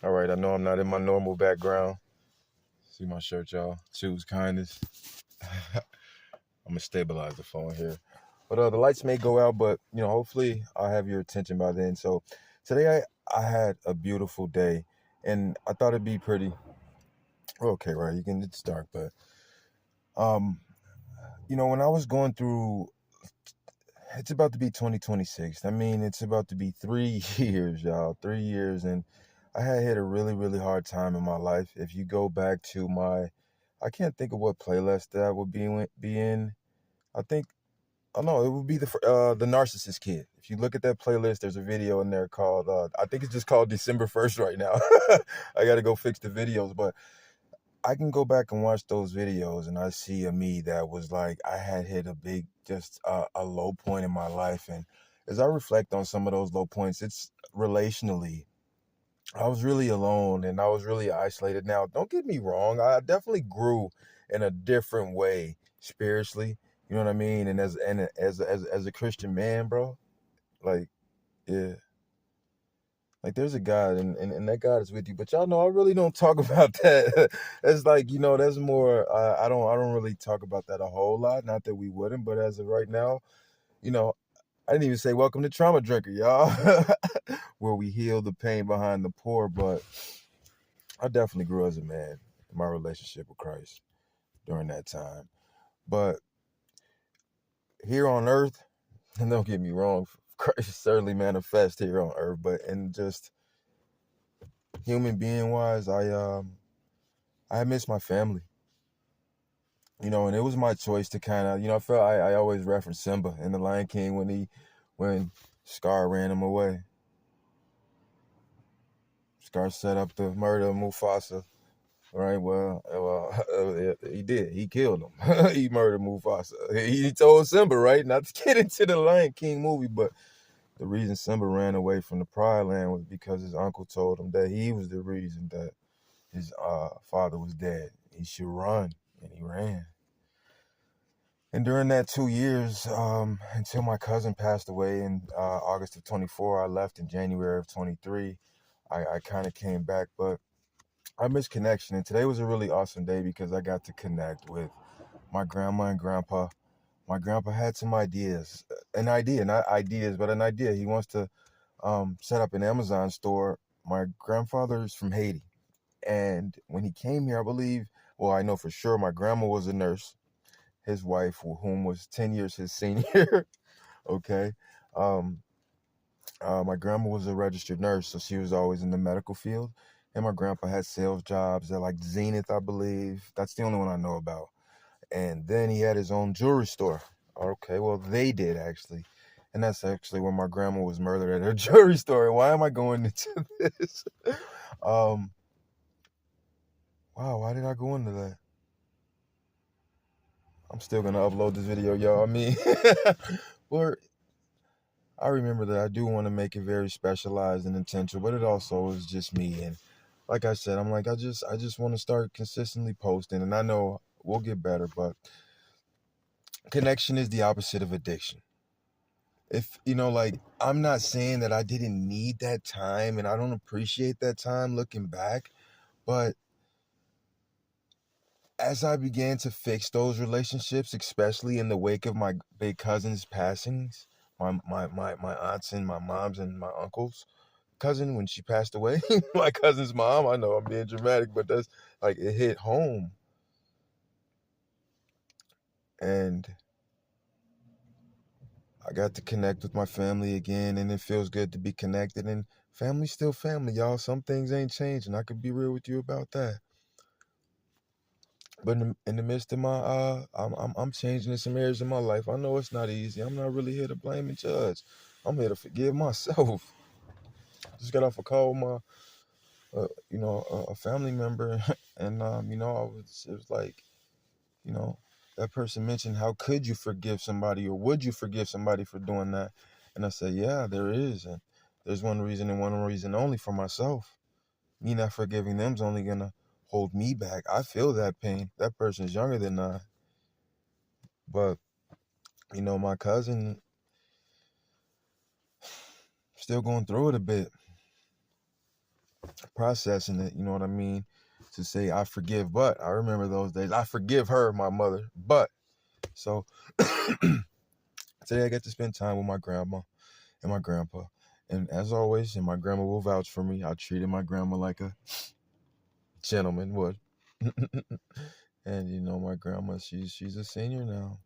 All right, I know I'm not in my normal background. See my shirt, y'all. Choose kindness. I'm gonna stabilize the phone here. But the lights may go out, but hopefully I'll have your attention by then. So today I had a beautiful day, and I thought it'd be pretty okay, right? It's dark, but um, when I was going through, it's about to be 2026. I mean, it's about to be 3 years, y'all. 3 years, and I had hit a really, really hard time in my life. If you go back to I can't think of what playlist that would be in. I think, oh no, it would be the Narcissist Kid. If you look at that playlist, there's a video in there called, I think it's just called December 1st right now. I got to go fix the videos, but I can go back and watch those videos and I see a me that was like, I had hit a big, just a low point in my life. And as I reflect on some of those low points, it's relationally, I was really alone and I was really isolated. Now, don't get me wrong, I definitely grew in a different way spiritually. You know what I mean? And as a Christian man, bro, like, yeah. Like there's a God and that God is with you. But y'all know I really don't talk about that. It's like, that's more I don't really talk about that a whole lot. Not that we wouldn't, but as of right now, you know, I didn't even say welcome to Trauma Drinker, y'all. Where we heal the pain behind the poor. But I definitely grew as a man in my relationship with Christ during that time. But here on earth, and don't get me wrong, Christ certainly manifests here on earth, but in just human being wise, I miss my family, and it was my choice to kind of, I felt I always reference Simba in The Lion King when Scar ran him away. Scar set up the murder of Mufasa, right? Well, he did. He killed him. He murdered Mufasa. He told Simba, right, not to get into the Lion King movie, but the reason Simba ran away from the Pride Land was because his uncle told him that he was the reason that his father was dead. He should run, and he ran. And during that 2 years, until my cousin passed away in August of 24, I left in January of 23. I kind of came back, but I missed connection. And today was a really awesome day because I got to connect with my grandma and grandpa. My grandpa had some ideas, not ideas, but an idea. He wants to set up an Amazon store. My grandfather's from Haiti. And when he came here, I believe, well, I know for sure my grandma was a nurse. His wife, whom was 10 years his senior, okay? Um, my grandma was a registered nurse, so she was always in the medical field. And my grandpa had sales jobs at like Zenith, I believe. That's the only one I know about. And then he had his own jewelry store. Okay, well, they did actually. And that's actually when my grandma was murdered at her jewelry store. Why am I going into this? um, wow, why did I go into that? I'm still gonna upload this video, y'all. I mean, or I remember that I do want to make it very specialized and intentional, but it also is just me. And like I said, I'm like, I just want to start consistently posting, and I know we'll get better, but connection is the opposite of addiction. If like, I'm not saying that I didn't need that time and I don't appreciate that time looking back, but as I began to fix those relationships, especially in the wake of my big cousins' passings, my aunts and my moms and my uncles cousin when she passed away, my cousin's mom. I know I'm being dramatic, but that's like it hit home. And I got to connect with my family again, and it feels good to be connected. And family's still family, y'all. Some things ain't changing. I could be real with you about that. But in the midst of my I'm changing in some areas of my life. I know it's not easy. I'm not really here to blame and judge. I'm here to forgive myself. Just got off a call with my a family member, and it was like, you know, that person mentioned, how could you forgive somebody, or would you forgive somebody for doing that? And I said, yeah, there is. And there's one reason and one reason only: for myself. Me not forgiving them's only going to hold me back. I feel that pain. That person's younger than I. But, my cousin still going through it a bit. processing it, you know what I mean? To say I forgive, but I remember those days. I forgive her, my mother, but so today I get to spend time with my grandma and my grandpa. And as always, and my grandma will vouch for me, I treated my grandma like a gentleman would. And my grandma, she's a senior now.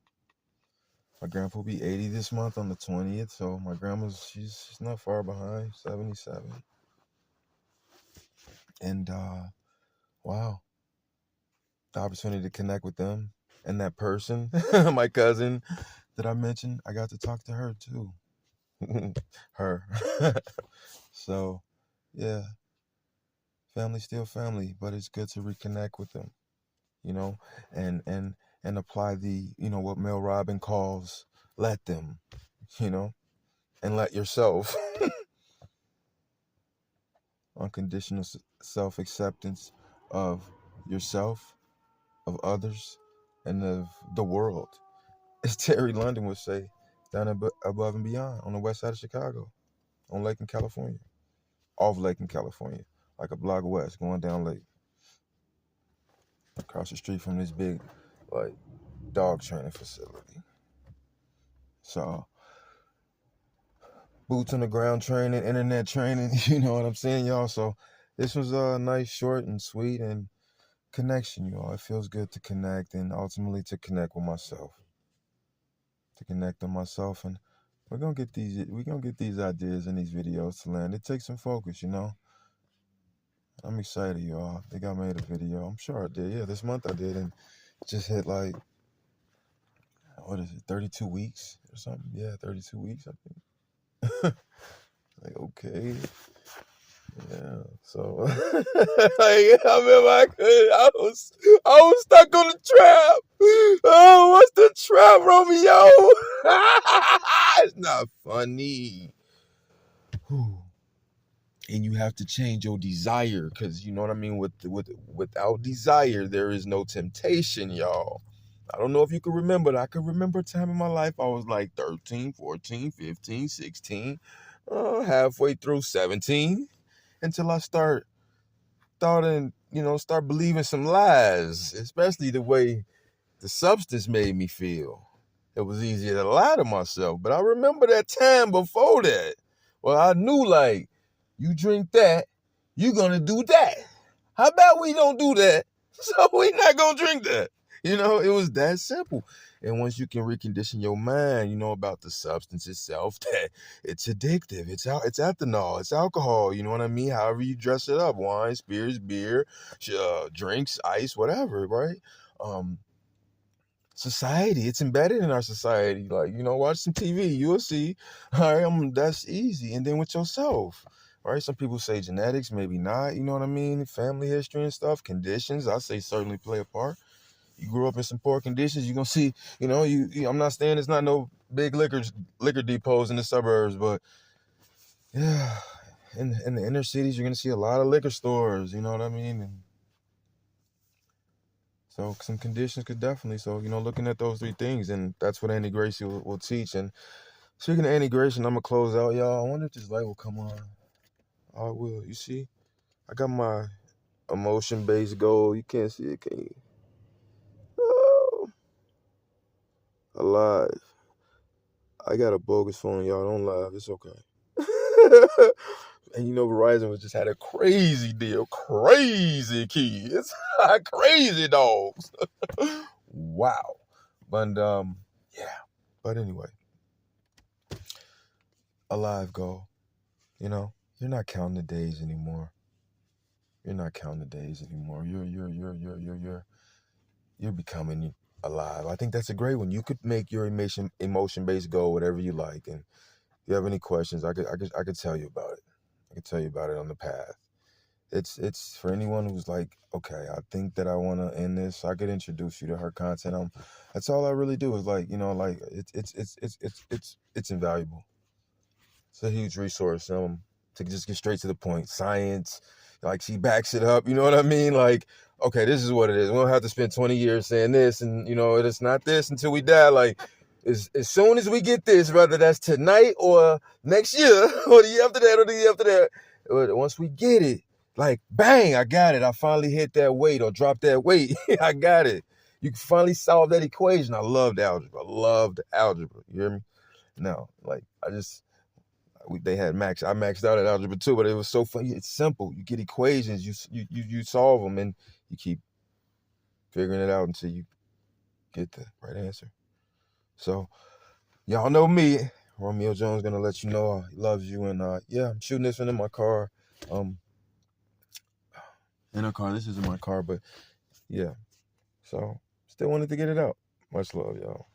My grandpa will be 80 this month on the 20th, so my grandma's she's not far behind, 77. And wow, the opportunity to connect with them and that person, my cousin that I mentioned, I got to talk to her too. Her. So, yeah, family's still family, but it's good to reconnect with them, you know, and apply the, what Mel Robin calls let them, you know, and let yourself. Unconditional self-acceptance of yourself, of others, and of the world. As Terry London would say, down above and beyond on the west side of Chicago, on Lake in California, off Lake in California, like a block west, going down Lake, across the street from this big, like, dog training facility. So, boots on the ground training, internet training, you know what I'm saying, y'all? So, this was a nice, short, and sweet, and connection, y'all. It feels good to connect, and ultimately to connect with myself. To connect with myself, and we're gonna get these ideas and these videos to land. It takes some focus, I'm excited, y'all. I think I made a video. I'm sure I did. Yeah, this month I did, and just hit like, what is it, 32 weeks or something? Yeah, 32 weeks, I think. Like, okay. Yeah, so like, I remember I was stuck on the trap. Oh, what's the trap, Romeo? It's not funny. And you have to change your desire, because you know what I mean. Without desire, there is no temptation, y'all. I don't know if you can remember it. I can remember a time in my life I was like 13, 14, 15, 16, halfway through 17, until I start believing some lies, especially the way the substance made me feel. It was easier to lie to myself. But I remember that time before that. Well, I knew, like, you drink that, you're going to do that. How about we don't do that? So we not going to drink that. It was that simple. And once you can recondition your mind, about the substance itself, that it's addictive. It's ethanol. It's alcohol. You know what I mean? However you dress it up. Wine, spirits, beer, drinks, ice, whatever, right? Society, it's embedded in our society. Like, watch some TV, you'll see. All right, that's easy. And then with yourself, right? Some people say genetics, maybe not. You know what I mean? Family history and stuff, conditions, I say certainly play a part. You grew up in some poor conditions, you're gonna see. I'm not saying it's not no big liquor depots in the suburbs, but yeah, in the inner cities, you're gonna see a lot of liquor stores. You know what I mean? And so some conditions could definitely. So, looking at those three things, and that's what Andy Gracie will teach. And speaking of Andy Gracie, I'm gonna close out, y'all. I wonder if this light will come on. Oh, it will. You see, I got my emotion-based goal. You can't see it, can you? Oh, alive. I got a bogus phone, y'all. Don't laugh. It's okay. And Verizon was just had a crazy deal. Crazy kids. Crazy dogs. Wow. But yeah. But anyway. A live goal. You're not counting the days anymore. You're not counting the days anymore. You're becoming alive. I think that's a great one. You could make your emotion-based goal whatever you like. And if you have any questions, I could tell you about it. I could tell you about it on the path. It's for anyone who's like, okay, I think that I want to end this. I could introduce you to her content. That's all I really do is like, it's invaluable. It's a huge resource. To just get straight to the point. Science, like, she backs it up. You know what I mean? Like, okay, this is what it is. We don't have to spend 20 years saying this, and it's not this until we die. Like, as soon as we get this, whether that's tonight or next year or the year after that or the year after that, once we get it, Like, bang, I got it. I finally hit that weight or dropped that weight. I got it. You can finally solve that equation. I loved algebra. I loved algebra. You hear me? No, like, they had I maxed out at algebra too, but it was so funny. It's simple. You get equations, you solve them, and you keep figuring it out until you get the right answer. So, y'all know me. Romeo Jones gonna let you know he loves you, and yeah, I'm shooting this one in my car. In a car. This isn't my car, but yeah. So, still wanted to get it out. Much love, y'all.